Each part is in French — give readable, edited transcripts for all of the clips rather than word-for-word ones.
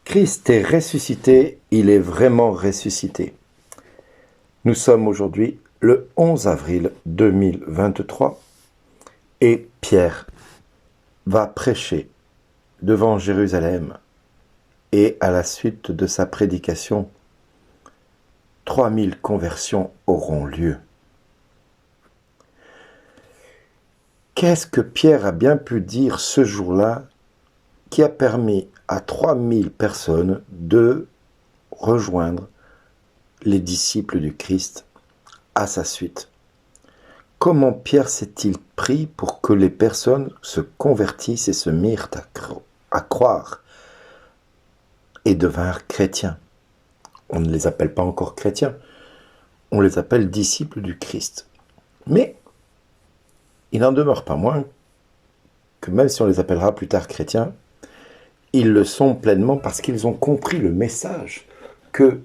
Christ est ressuscité, il est vraiment ressuscité. Nous sommes aujourd'hui le 11 avril 2023 et Pierre va prêcher devant Jérusalem et à la suite de sa prédication, 3000 conversions auront lieu. Qu'est-ce que Pierre a bien pu dire ce jour-là qui a permis à 3000 personnes de rejoindre les disciples du Christ à sa suite? Comment Pierre s'est-il pris pour que les personnes se convertissent et se mirent à croire et devinrent chrétiens? On ne les appelle pas encore chrétiens, on les appelle disciples du Christ. Mais il n'en demeure pas moins que même si on les appellera plus tard chrétiens, ils le sont pleinement parce qu'ils ont compris le message que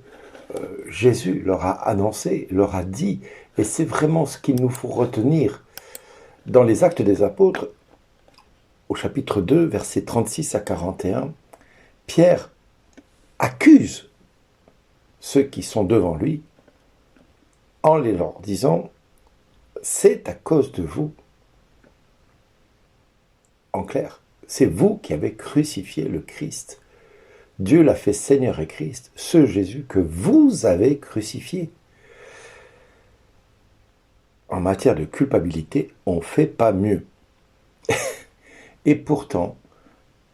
Jésus leur a annoncé, leur a dit, et c'est vraiment ce qu'il nous faut retenir. Dans les Actes des Apôtres, au chapitre 2, versets 36 à 41, Pierre accuse ceux qui sont devant lui en les leur disant « C'est à cause de vous ». En clair, c'est vous qui avez crucifié le Christ. Dieu l'a fait Seigneur et Christ, ce Jésus que vous avez crucifié. En matière de culpabilité, on ne fait pas mieux. Et pourtant,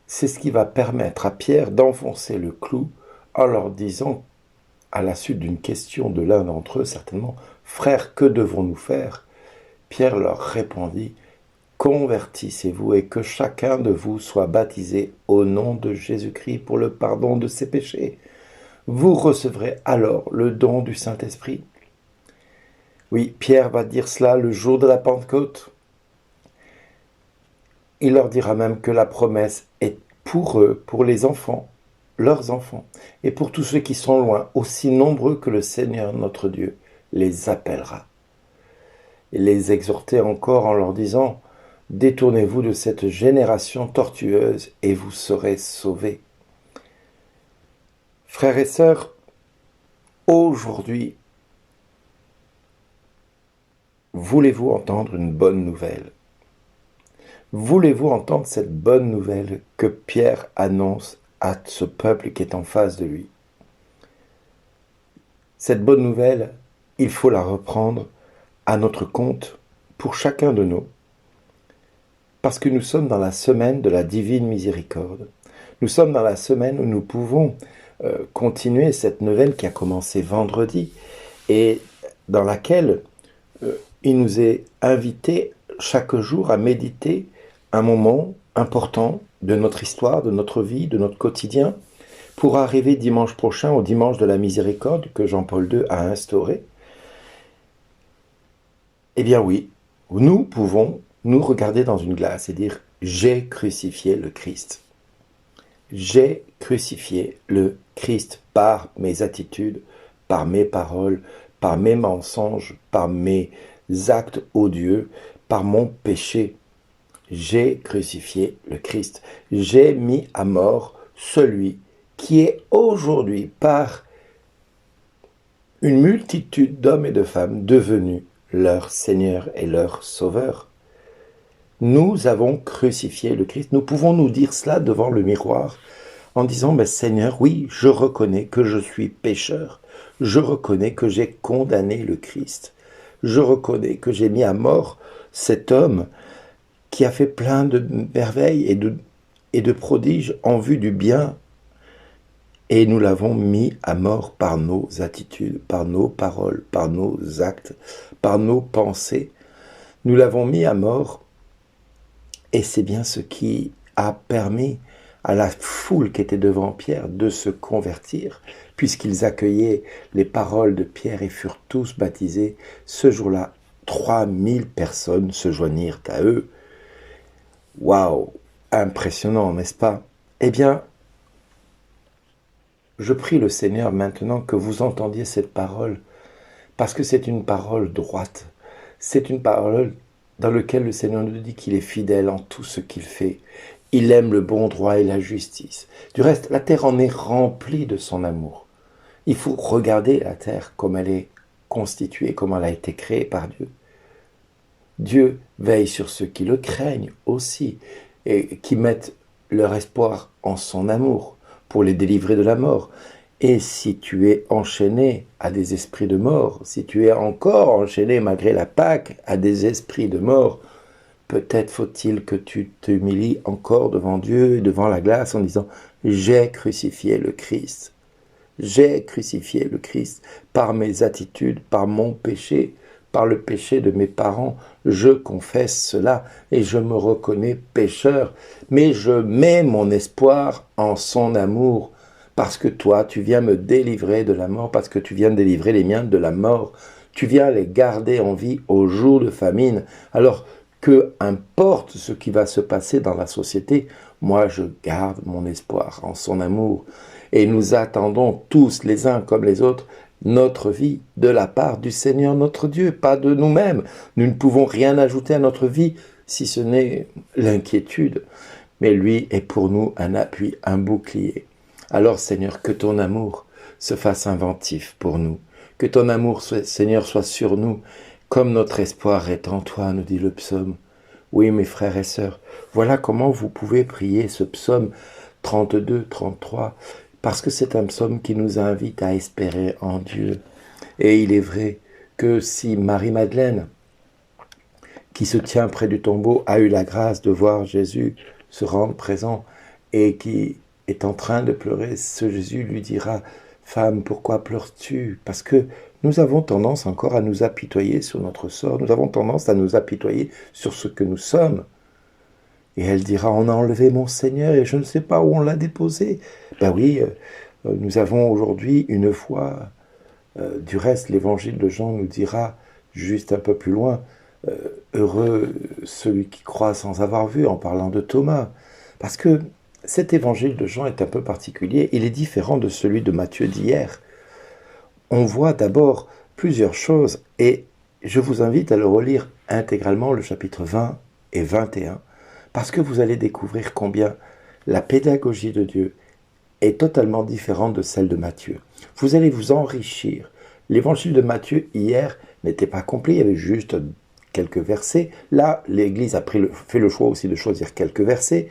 c'est ce qui va permettre à Pierre d'enfoncer le clou en leur disant, à la suite d'une question de l'un d'entre eux, certainement, « Frères, que devons-nous faire ?» Pierre leur répondit, « Convertissez-vous et que chacun de vous soit baptisé au nom de Jésus-Christ pour le pardon de ses péchés. Vous recevrez alors le don du Saint-Esprit. » Oui, Pierre va dire cela le jour de la Pentecôte. Il leur dira même que la promesse est pour eux, pour les enfants, leurs enfants, et pour tous ceux qui sont loin, aussi nombreux que le Seigneur notre Dieu les appellera. Il les exhortait encore en leur disant « Détournez-vous de cette génération tortueuse et vous serez sauvés. » Frères et sœurs, aujourd'hui, voulez-vous entendre une bonne nouvelle? Voulez-vous entendre cette bonne nouvelle que Pierre annonce à ce peuple qui est en face de lui? Cette bonne nouvelle, il faut la reprendre à notre compte pour chacun de nous. Parce que nous sommes dans la semaine de la divine miséricorde. Nous sommes dans la semaine où nous pouvons continuer cette nouvelle qui a commencé vendredi et dans laquelle il nous est invité chaque jour à méditer un moment important de notre histoire, de notre vie, de notre quotidien, pour arriver dimanche prochain au dimanche de la miséricorde que Jean-Paul II a instauré. Eh bien oui, nous pouvons nous regarder dans une glace et dire « J'ai crucifié le Christ ». J'ai crucifié le Christ par mes attitudes, par mes paroles, par mes mensonges, par mes actes odieux, par mon péché. J'ai crucifié le Christ. J'ai mis à mort celui qui est aujourd'hui par une multitude d'hommes et de femmes devenus leur Seigneur et leur Sauveur. Nous avons crucifié le Christ. Nous pouvons nous dire cela devant le miroir en disant « Seigneur, oui, je reconnais que je suis pécheur. Je reconnais que j'ai condamné le Christ. Je reconnais que j'ai mis à mort cet homme qui a fait plein de merveilles et de prodiges en vue du bien. Et nous l'avons mis à mort par nos attitudes, par nos paroles, par nos actes, par nos pensées. Nous l'avons mis à mort et c'est bien ce qui a permis à la foule qui était devant Pierre de se convertir, puisqu'ils accueillaient les paroles de Pierre et furent tous baptisés. Ce jour-là, 3000 personnes se joignirent à eux. Waouh, impressionnant, n'est-ce pas? Eh bien, je prie le Seigneur maintenant que vous entendiez cette parole, parce que c'est une parole droite. C'est une parole dans laquelle le Seigneur nous dit qu'il est fidèle en tout ce qu'il fait. Il aime le bon droit et la justice. Du reste, la terre en est remplie de son amour. Il faut regarder la terre comme elle est constituée, comme elle a été créée par Dieu. Dieu veille sur ceux qui le craignent aussi et qui mettent leur espoir en son amour pour les délivrer de la mort. Et si tu es enchaîné à des esprits de mort, si tu es encore enchaîné malgré la Pâque à des esprits de mort, peut-être faut-il que tu t'humilies encore devant Dieu et devant la glace en disant « J'ai crucifié le Christ. J'ai crucifié le Christ par mes attitudes, par mon péché, par le péché de mes parents. Je confesse cela et je me reconnais pécheur. Mais je mets mon espoir en son amour. Parce que toi, tu viens me délivrer de la mort, parce que tu viens délivrer les miens de la mort. Tu viens les garder en vie au jour de famine. Alors que importe ce qui va se passer dans la société, moi je garde mon espoir en son amour. Et nous attendons tous, les uns comme les autres, notre vie de la part du Seigneur notre Dieu, pas de nous-mêmes. Nous ne pouvons rien ajouter à notre vie si ce n'est l'inquiétude. Mais lui est pour nous un appui, un bouclier. Alors Seigneur, que ton amour se fasse inventif pour nous. Que ton amour, Seigneur, soit sur nous, comme notre espoir est en toi, nous dit le psaume. Oui, mes frères et sœurs, voilà comment vous pouvez prier ce psaume 32, 33, parce que c'est un psaume qui nous invite à espérer en Dieu. Et il est vrai que si Marie-Madeleine, qui se tient près du tombeau, a eu la grâce de voir Jésus se rendre présent et qui est en train de pleurer, ce Jésus lui dira « Femme, pourquoi pleures-tu » Parce que nous avons tendance encore à nous apitoyer sur notre sort, nous avons tendance à nous apitoyer sur ce que nous sommes. Et elle dira « On a enlevé mon Seigneur et je ne sais pas où on l'a déposé. » Ben oui, nous avons aujourd'hui une foi. Du reste, l'évangile de Jean nous dira, juste un peu plus loin, heureux celui qui croit sans avoir vu, en parlant de Thomas. Parce que cet évangile de Jean est un peu particulier, il est différent de celui de Matthieu d'hier. On voit d'abord plusieurs choses, et je vous invite à le relire intégralement, le chapitre 20 et 21, parce que vous allez découvrir combien la pédagogie de Dieu est totalement différente de celle de Matthieu. Vous allez vous enrichir. L'évangile de Matthieu, hier, n'était pas complet, il y avait juste quelques versets. Là, l'Église a fait le choix aussi de choisir quelques versets.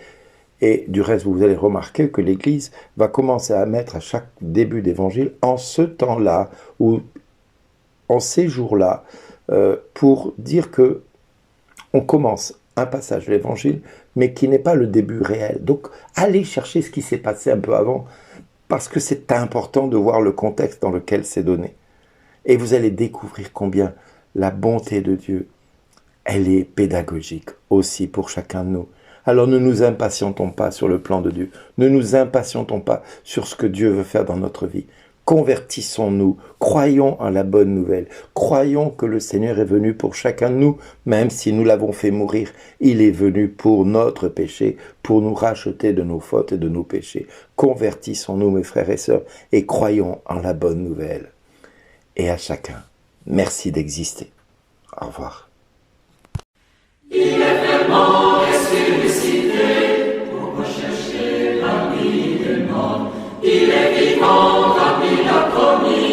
Et du reste, vous allez remarquer que l'Église va commencer à mettre à chaque début d'évangile, en ce temps-là, ou en ces jours-là, pour dire que on commence un passage de l'Évangile, mais qui n'est pas le début réel. Donc, allez chercher ce qui s'est passé un peu avant, parce que c'est important de voir le contexte dans lequel c'est donné. Et vous allez découvrir combien la bonté de Dieu, elle est pédagogique aussi pour chacun de nous. Alors ne nous impatientons pas sur le plan de Dieu. Ne nous impatientons pas sur ce que Dieu veut faire dans notre vie. Convertissons-nous, croyons en la bonne nouvelle. Croyons que le Seigneur est venu pour chacun de nous, même si nous l'avons fait mourir. Il est venu pour notre péché, pour nous racheter de nos fautes et de nos péchés. Convertissons-nous, mes frères et sœurs, et croyons en la bonne nouvelle. Et à chacun, merci d'exister. Au revoir. Il est vraiment ressuscité pour rechercher la vie des morts. Il est vivant, comme il a promis.